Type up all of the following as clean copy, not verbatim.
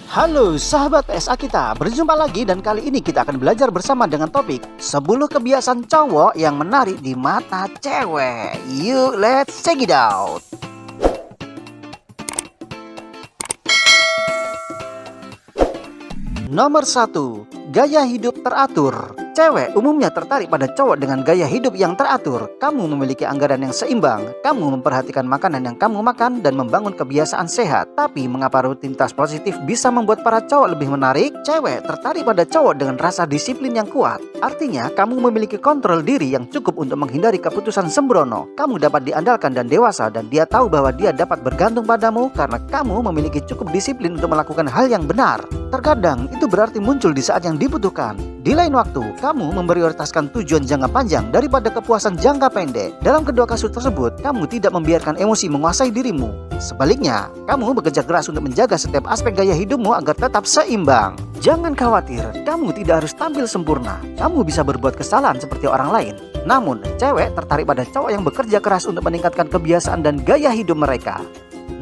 Halo sahabat PSA kita, berjumpa lagi dan kali ini kita akan belajar bersama dengan topik 10 kebiasaan cowok yang menarik di mata cewek. Yuk, let's check it out. Nomor 1, gaya hidup teratur. Cewek umumnya tertarik pada cowok dengan gaya hidup yang teratur. Kamu memiliki anggaran yang seimbang, kamu memperhatikan makanan yang kamu makan dan membangun kebiasaan sehat. Tapi mengapa rutinitas positif bisa membuat para cowok lebih menarik? Cewek tertarik pada cowok dengan rasa disiplin yang kuat. Artinya kamu memiliki kontrol diri yang cukup untuk menghindari keputusan sembrono. Kamu dapat diandalkan dan dewasa, dan dia tahu bahwa dia dapat bergantung padamu karena kamu memiliki cukup disiplin untuk melakukan hal yang benar. Terkadang itu berarti muncul di saat yang dibutuhkan. Di lain waktu, kamu memprioritaskan tujuan jangka panjang daripada kepuasan jangka pendek. Dalam kedua kasus tersebut, kamu tidak membiarkan emosi menguasai dirimu. Sebaliknya, kamu bekerja keras untuk menjaga setiap aspek gaya hidupmu agar tetap seimbang. Jangan khawatir, kamu tidak harus tampil sempurna. Kamu bisa berbuat kesalahan seperti orang lain. Namun, cewek tertarik pada cowok yang bekerja keras untuk meningkatkan kebiasaan dan gaya hidup mereka.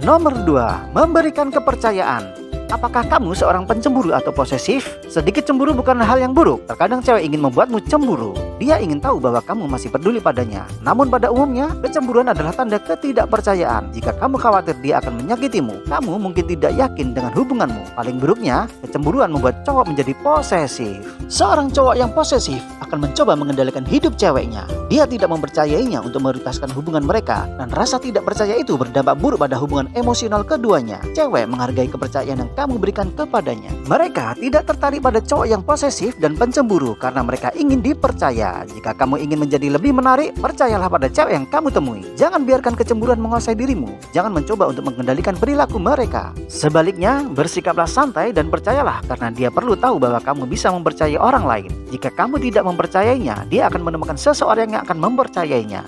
Nomor 2, memberikan kepercayaan. Apakah kamu seorang pencemburu atau posesif? Sedikit cemburu bukan hal yang buruk. Terkadang cewek ingin membuatmu cemburu. Dia ingin tahu bahwa kamu masih peduli padanya. Namun pada umumnya, kecemburuan adalah tanda ketidakpercayaan. Jika kamu khawatir dia akan menyakitimu, kamu mungkin tidak yakin dengan hubunganmu. Paling buruknya, kecemburuan membuat cowok menjadi posesif. Seorang cowok yang posesif akan mencoba mengendalikan hidup ceweknya. Dia tidak mempercayainya untuk memprioritaskan hubungan mereka, dan rasa tidak percaya itu berdampak buruk pada hubungan emosional keduanya. Cewek menghargai kepercayaan yang kamu berikan kepadanya. Mereka tidak tertarik pada cowok yang posesif dan pencemburu karena mereka ingin dipercaya. Jika kamu ingin menjadi lebih menarik, percayalah pada cewek yang kamu temui. Jangan biarkan kecemburuan menguasai dirimu. Jangan mencoba untuk mengendalikan perilaku mereka. Sebaliknya, bersikaplah santai dan percayalah karena dia perlu tahu bahwa kamu bisa mempercayai orang lain. Jika kamu tidak mempercayainya, dia akan menemukan seseorang yang akan mempercayainya.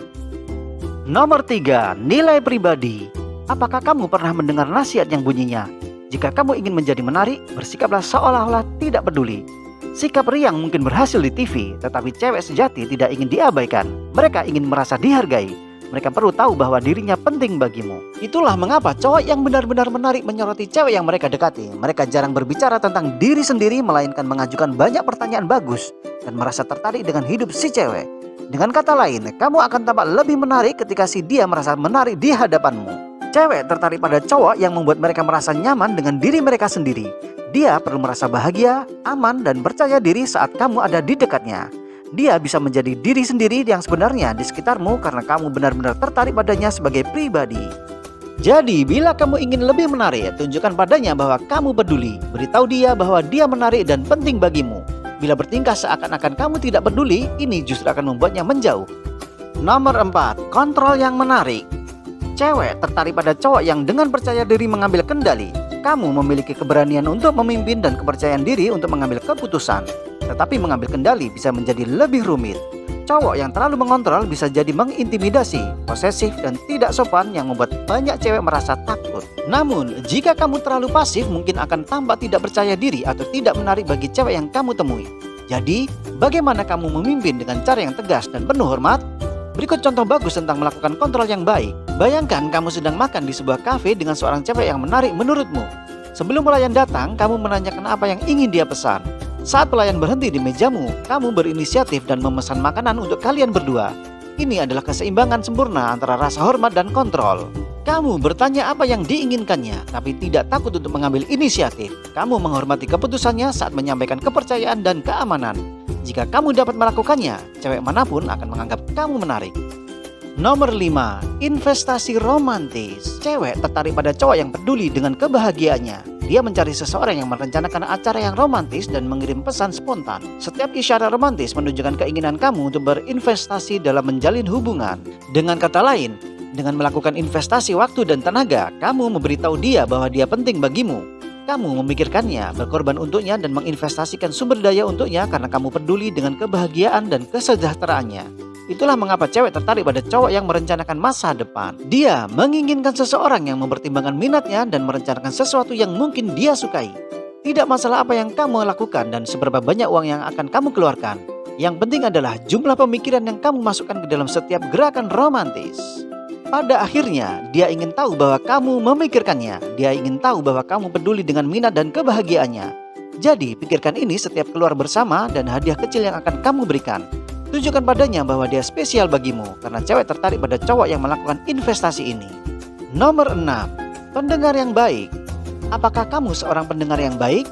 Nomor 3, nilai pribadi. Apakah kamu pernah mendengar nasihat yang bunyinya, jika kamu ingin menjadi menarik, bersikaplah seolah-olah tidak peduli. Sikap riang mungkin berhasil di TV, tetapi cewek sejati tidak ingin diabaikan. Mereka ingin merasa dihargai. Mereka perlu tahu bahwa dirinya penting bagimu. Itulah mengapa cowok yang benar-benar menarik menyoroti cewek yang mereka dekati. Mereka jarang berbicara tentang diri sendiri, melainkan mengajukan banyak pertanyaan bagus dan merasa tertarik dengan hidup si cewek. Dengan kata lain, kamu akan tampak lebih menarik ketika si dia merasa menarik di hadapanmu. Cewek tertarik pada cowok yang membuat mereka merasa nyaman dengan diri mereka sendiri. Dia perlu merasa bahagia, aman, dan percaya diri saat kamu ada di dekatnya. Dia bisa menjadi diri sendiri yang sebenarnya di sekitarmu karena kamu benar-benar tertarik padanya sebagai pribadi. Jadi, bila kamu ingin lebih menarik, tunjukkan padanya bahwa kamu peduli. Beritahu dia bahwa dia menarik dan penting bagimu. Bila bertingkah seakan-akan kamu tidak peduli, ini justru akan membuatnya menjauh. Nomor 4, kontrol yang menarik. Cewek tertarik pada cowok yang dengan percaya diri mengambil kendali. Kamu memiliki keberanian untuk memimpin dan kepercayaan diri untuk mengambil keputusan. Tetapi mengambil kendali bisa menjadi lebih rumit. Cowok yang terlalu mengontrol bisa jadi mengintimidasi, posesif, dan tidak sopan yang membuat banyak cewek merasa takut. Namun, jika kamu terlalu pasif mungkin akan tampak tidak percaya diri atau tidak menarik bagi cewek yang kamu temui. Jadi, bagaimana kamu memimpin dengan cara yang tegas dan penuh hormat? Berikut contoh bagus tentang melakukan kontrol yang baik. Bayangkan kamu sedang makan di sebuah kafe dengan seorang cewek yang menarik menurutmu. Sebelum pelayan datang, kamu menanyakan apa yang ingin dia pesan. Saat pelayan berhenti di mejamu, kamu berinisiatif dan memesan makanan untuk kalian berdua. Ini adalah keseimbangan sempurna antara rasa hormat dan kontrol. Kamu bertanya apa yang diinginkannya, tapi tidak takut untuk mengambil inisiatif. Kamu menghormati keputusannya saat menyampaikan kepercayaan dan keamanan. Jika kamu dapat melakukannya, cewek manapun akan menganggap kamu menarik. Nomor 5, investasi romantis. Cewek tertarik pada cowok yang peduli dengan kebahagiaannya. Dia mencari seseorang yang merencanakan acara yang romantis dan mengirim pesan spontan. Setiap isyarat romantis menunjukkan keinginan kamu untuk berinvestasi dalam menjalin hubungan. Dengan kata lain, dengan melakukan investasi waktu dan tenaga, kamu memberitahu dia bahwa dia penting bagimu. Kamu memikirkannya, berkorban untuknya, dan menginvestasikan sumber daya untuknya karena kamu peduli dengan kebahagiaan dan kesejahteraannya. Itulah mengapa cewek tertarik pada cowok yang merencanakan masa depan. Dia menginginkan seseorang yang mempertimbangkan minatnya dan merencanakan sesuatu yang mungkin dia sukai. Tidak masalah apa yang kamu lakukan dan seberapa banyak uang yang akan kamu keluarkan. Yang penting adalah jumlah pemikiran yang kamu masukkan ke dalam setiap gerakan romantis. Pada akhirnya, dia ingin tahu bahwa kamu memikirkannya. Dia ingin tahu bahwa kamu peduli dengan minat dan kebahagiaannya. Jadi, pikirkan ini setiap keluar bersama dan hadiah kecil yang akan kamu berikan. Tunjukkan padanya bahwa dia spesial bagimu, karena cewek tertarik pada cowok yang melakukan investasi ini. Nomor 6. Pendengar yang baik. Apakah kamu seorang pendengar yang baik?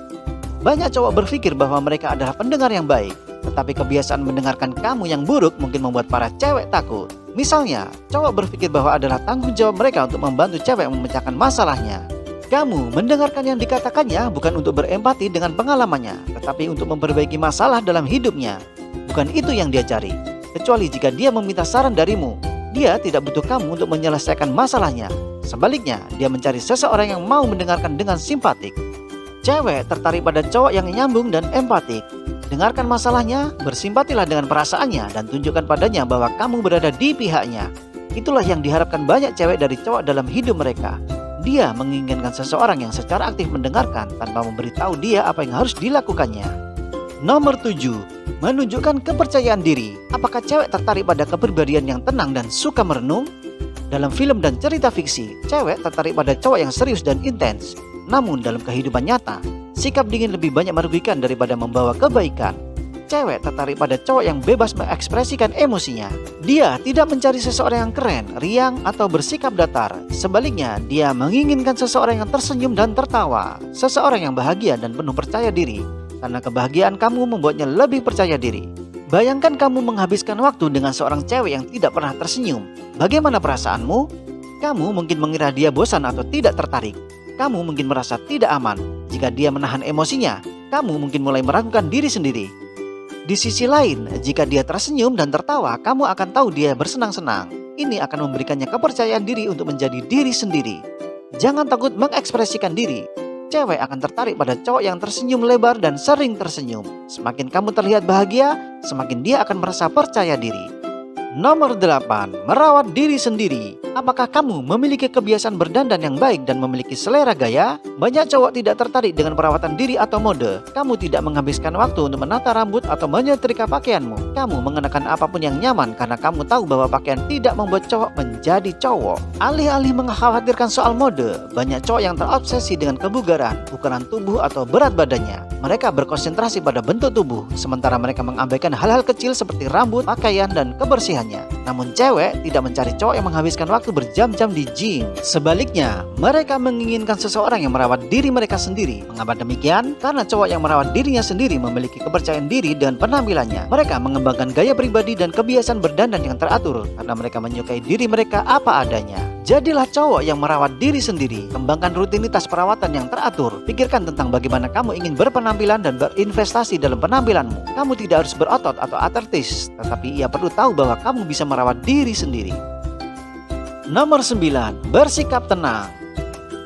Banyak cowok berpikir bahwa mereka adalah pendengar yang baik, tetapi kebiasaan mendengarkan kamu yang buruk mungkin membuat para cewek takut. Misalnya, cowok berpikir bahwa adalah tanggung jawab mereka untuk membantu cewek memecahkan masalahnya. Kamu mendengarkan yang dikatakannya bukan untuk berempati dengan pengalamannya, tetapi untuk memperbaiki masalah dalam hidupnya. Bukan itu yang dia cari, kecuali jika dia meminta saran darimu. Dia tidak butuh kamu untuk menyelesaikan masalahnya. Sebaliknya, dia mencari seseorang yang mau mendengarkan dengan simpatik. Cewek tertarik pada cowok yang nyambung dan empatik. Dengarkan masalahnya, bersimpatilah dengan perasaannya, dan tunjukkan padanya bahwa kamu berada di pihaknya. Itulah yang diharapkan banyak cewek dari cowok dalam hidup mereka. Dia menginginkan seseorang yang secara aktif mendengarkan tanpa memberitahu dia apa yang harus dilakukannya. Nomor 7. Menunjukkan kepercayaan diri. Apakah cewek tertarik pada kepribadian yang tenang dan suka merenung? Dalam film dan cerita fiksi, cewek tertarik pada cowok yang serius dan intens. Namun dalam kehidupan nyata, sikap dingin lebih banyak merugikan daripada membawa kebaikan. Cewek tertarik pada cowok yang bebas mengekspresikan emosinya. Dia tidak mencari seseorang yang keren, riang, atau bersikap datar. Sebaliknya, dia menginginkan seseorang yang tersenyum dan tertawa. Seseorang yang bahagia dan penuh percaya diri. Karena kebahagiaan kamu membuatnya lebih percaya diri. Bayangkan kamu menghabiskan waktu dengan seorang cewek yang tidak pernah tersenyum. Bagaimana perasaanmu? Kamu mungkin mengira dia bosan atau tidak tertarik. Kamu mungkin merasa tidak aman. Jika dia menahan emosinya, kamu mungkin mulai meragukan diri sendiri. Di sisi lain, jika dia tersenyum dan tertawa, kamu akan tahu dia bersenang-senang. Ini akan memberikannya kepercayaan diri untuk menjadi diri sendiri. Jangan takut mengekspresikan diri. Cewek akan tertarik pada cowok yang tersenyum lebar dan sering tersenyum. Semakin kamu terlihat bahagia, semakin dia akan merasa percaya diri. Nomor 8. Merawat diri sendiri. Apakah kamu memiliki kebiasaan berdandan yang baik dan memiliki selera gaya? Banyak cowok tidak tertarik dengan perawatan diri atau mode. Kamu tidak menghabiskan waktu untuk menata rambut atau menyetrika pakaianmu. Kamu mengenakan apapun yang nyaman karena kamu tahu bahwa pakaian tidak membuat cowok menjadi cowok. Alih-alih mengkhawatirkan soal mode, banyak cowok yang terobsesi dengan kebugaran, ukuran tubuh atau berat badannya. Mereka berkonsentrasi pada bentuk tubuh, sementara mereka mengabaikan hal-hal kecil seperti rambut, pakaian, dan kebersihannya. Namun cewek tidak mencari cowok yang menghabiskan waktu berjam-jam di gym. Sebaliknya, mereka menginginkan seseorang yang merawat diri mereka sendiri. Mengapa demikian? Karena cowok yang merawat dirinya sendiri memiliki kepercayaan diri dan penampilannya. Mereka mengembangkan gaya pribadi dan kebiasaan berdandan yang teratur karena mereka menyukai diri mereka apa adanya. Jadilah cowok yang merawat diri sendiri. Kembangkan rutinitas perawatan yang teratur. Pikirkan tentang bagaimana kamu ingin berpenampilan dan berinvestasi dalam penampilanmu. Kamu tidak harus berotot atau atletis, tetapi ia perlu tahu bahwa kamu bisa merawat diri sendiri. Nomor 9. Bersikap tenang.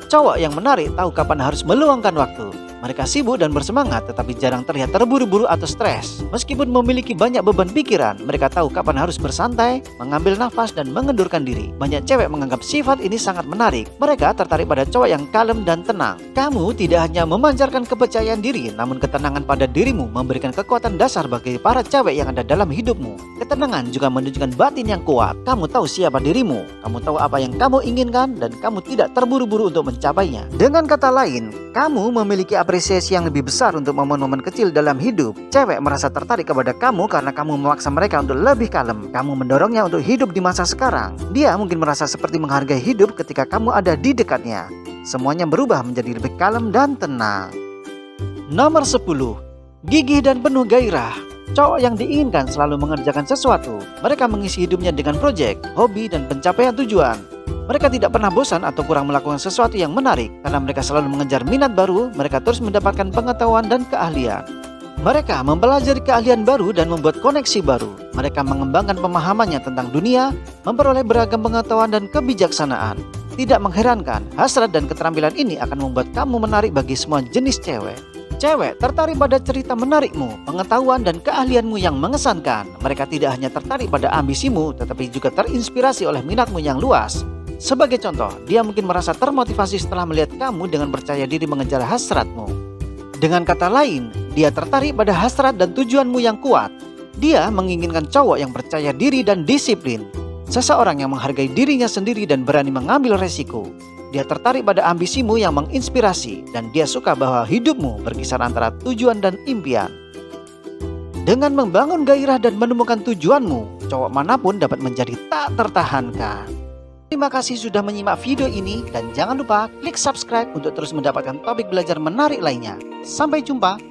Cowok yang menarik tahu kapan harus meluangkan waktu. Mereka sibuk dan bersemangat tetapi jarang terlihat terburu-buru atau stres. Meskipun memiliki banyak beban pikiran, mereka tahu kapan harus bersantai, mengambil nafas, dan mengendurkan diri. Banyak cewek menganggap sifat ini sangat menarik. Mereka tertarik pada cowok yang kalem dan tenang. Kamu tidak hanya memancarkan kepercayaan diri, namun ketenangan pada dirimu memberikan kekuatan dasar bagi para cewek yang ada dalam hidupmu. Ketenangan juga menunjukkan batin yang kuat. Kamu tahu siapa dirimu, kamu tahu apa yang kamu inginkan, dan kamu tidak terburu-buru untuk mencapainya. Dengan kata lain, kamu memiliki apresiasi yang lebih besar untuk momen-momen kecil dalam hidup. Cewek merasa tertarik kepada kamu karena kamu memaksa mereka untuk lebih kalem. Kamu mendorongnya untuk hidup di masa sekarang. Dia mungkin merasa seperti menghargai hidup ketika kamu ada di dekatnya. Semuanya berubah menjadi lebih kalem dan tenang. Nomor 10. Gigih dan penuh gairah. Cowok yang diinginkan selalu mengerjakan sesuatu. Mereka mengisi hidupnya dengan proyek, hobi, dan pencapaian tujuan. Mereka tidak pernah bosan atau kurang melakukan sesuatu yang menarik. Karena mereka selalu mengejar minat baru, mereka terus mendapatkan pengetahuan dan keahlian. Mereka mempelajari keahlian baru dan membuat koneksi baru. Mereka mengembangkan pemahamannya tentang dunia, memperoleh beragam pengetahuan dan kebijaksanaan. Tidak mengherankan, hasrat dan keterampilan ini akan membuat kamu menarik bagi semua jenis cewek. Cewek tertarik pada cerita menarikmu, pengetahuan dan keahlianmu yang mengesankan. Mereka tidak hanya tertarik pada ambisimu, tetapi juga terinspirasi oleh minatmu yang luas. Sebagai contoh, dia mungkin merasa termotivasi setelah melihat kamu dengan percaya diri mengejar hasratmu. Dengan kata lain, dia tertarik pada hasrat dan tujuanmu yang kuat. Dia menginginkan cowok yang percaya diri dan disiplin. Seseorang yang menghargai dirinya sendiri dan berani mengambil resiko. Dia tertarik pada ambisimu yang menginspirasi dan dia suka bahwa hidupmu berkisar antara tujuan dan impian. Dengan membangun gairah dan menemukan tujuanmu, cowok manapun dapat menjadi tak tertahankan. Terima kasih sudah menyimak video ini dan jangan lupa klik subscribe untuk terus mendapatkan topik belajar menarik lainnya. Sampai jumpa.